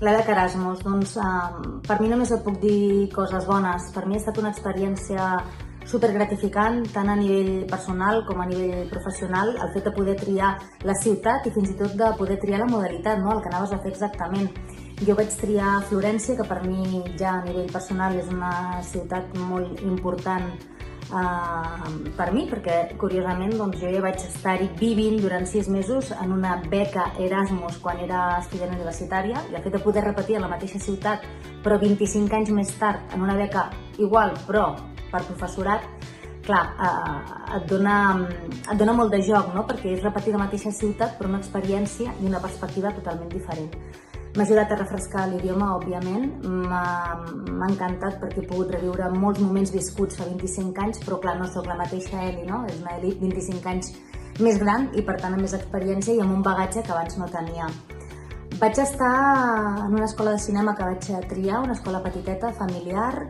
La beca Erasmus, doncs per mi només et puc dir coses bones. Per mi ha estat una experiència supergratificant, tant a nivell personal com a nivell professional, el fet de poder triar la ciutat i fins i tot de poder triar la modalitat, no? El que anaves a fer exactament. Jo vaig triar Florència, que per mi ja a nivell personal és una ciutat molt important per mi, perquè curiosament doncs, jo ja vaig estar-hi vivint durant 6 mesos en una beca Erasmus quan era estudiant universitària, i el fet de poder repetir a la mateixa ciutat però 25 anys més tard en una beca igual però per professorat, clar, et dona molt de joc, no? Perquè és repetir la mateixa ciutat però una experiència i una perspectiva totalment diferent. M'ha ajudat a refrescar l'idioma, òbviament, m'ha encantat perquè he pogut reviure molts moments viscuts fa 25 anys, però clar, no sóc la mateixa Eli, no? És una Eli 25 anys més gran i per tant amb més experiència i amb un bagatge que abans no tenia. Vaig estar en una escola de cinema que vaig triar, una escola petiteta, familiar.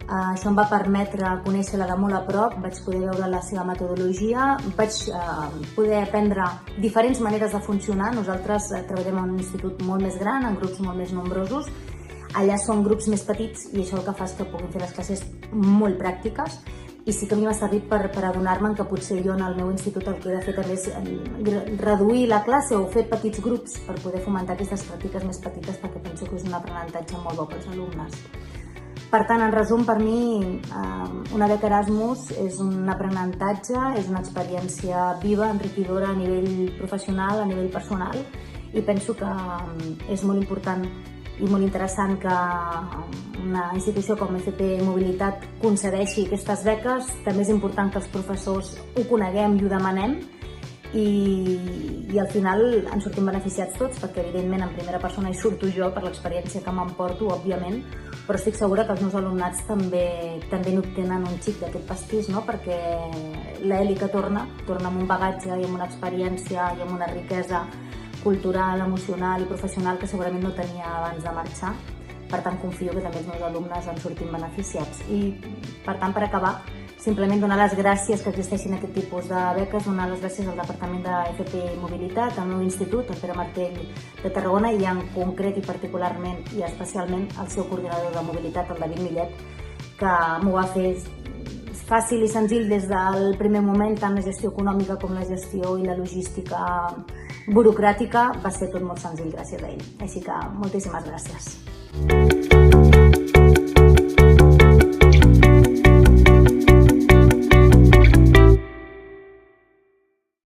Això em va permetre conèixer-la de molt a prop, vaig poder veure la seva metodologia, vaig poder aprendre diferents maneres de funcionar. Nosaltres treballem en un institut molt més gran, en grups molt més nombrosos. Allà són grups més petits i això el que fa és que puguin fer les classes molt pràctiques. I sí que a mi m'ha servit per adonar-me que potser jo en el meu institut el que he de fer també és reduir la classe o fer petits grups per poder fomentar aquestes pràctiques més petites, perquè penso que és un aprenentatge molt bo pels alumnes. Per tant, en resum, per mi, una beca Erasmus és un aprenentatge, és una experiència viva, enriquidora a nivell professional, a nivell personal, i penso que és molt important i molt interessant que una institució com FP Mobilitat concedeixi aquestes beques. També és important que els professors ho coneguem i ho demanem, i al final en sortim beneficiats tots, perquè evidentment en primera persona hi surto jo per l'experiència que m'emporto, òbviament, però estic segura que els meus alumnats també n'obtenen un xic d'aquest pastís, no? Perquè l'Eli que torna amb un bagatge i amb una experiència i amb una riquesa cultural, emocional i professional que segurament no tenia abans de marxar. Per tant, confio que també els meus alumnes en sortim beneficiats. I, per tant, per acabar, simplement donar les gràcies que existeixin aquest tipus de beques, donar les gràcies al Departament de FP Mobilitat, al meu institut, el Pere Martell de Tarragona, i en concret i particularment i especialment al seu coordinador de mobilitat, el David Millet, que m'ho va fer fàcil i senzill des del primer moment, tant la gestió econòmica com la gestió i la logística burocràtica. Va ser tot molt senzill gràcies a ell. Així que moltíssimes gràcies.